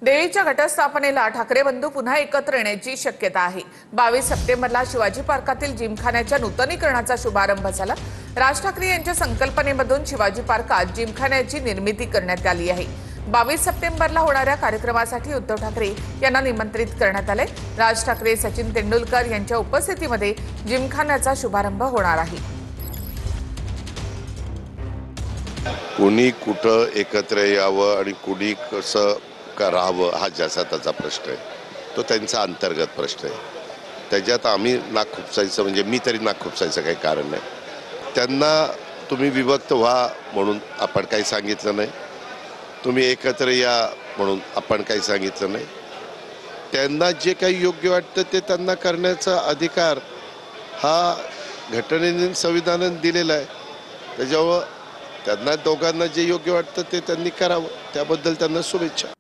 देवीच्या घटस्थापनेला ठाकरे बंधू पुन्हा एकत्र येण्याची शक्यता आहे। 22 सप्टेंबरला शिवाजी पार्कातील जिमखान्याच्या नूतनीकरणाचा शुभारंभ झाला। राज ठाकरे यांच्या संकल्पनेमधून शिवाजी पार्कात जिमखान्याची निर्मिती करण्यात आली आहे। 22 सप्टेंबरला होणाऱ्या कार्यक्रमासाठी उद्धव ठाकरे यांना निमंत्रित करण्यात आले। राज ठाकरे, सचिन तेंडुलकर यांच्या उपस्थितीमध्ये जिमखान्याचा शुभारंभ होणार आहे। कोणी कुठं एकत्र यावं आणि कोणी कसं करावं हा ज्याचा त्याचा प्रश्न आहे, तो त्यांचा अंतर्गत प्रश्न आहे। त्याच्यात आम्ही नाक खुपसायचं म्हणजे मी तरी नाक खुपसायचं काही कारण नाही। त्यांना तुम्ही विभक्त व्हा म्हणून आपण काही सांगितलं नाही, तुम्ही एकत्र या म्हणून आपण काही सांगितलं नाही। त्यांना जे काही योग्य वाटतं ते त्यांना करण्याचा अधिकार हा घटनेने संविधानाने दिलेला आहे। त्याच्यामुळं त्यांना दोघांना जे योग्य वाटतं ते त्यांनी करावं, त्याबद्दल त्यांना शुभेच्छा।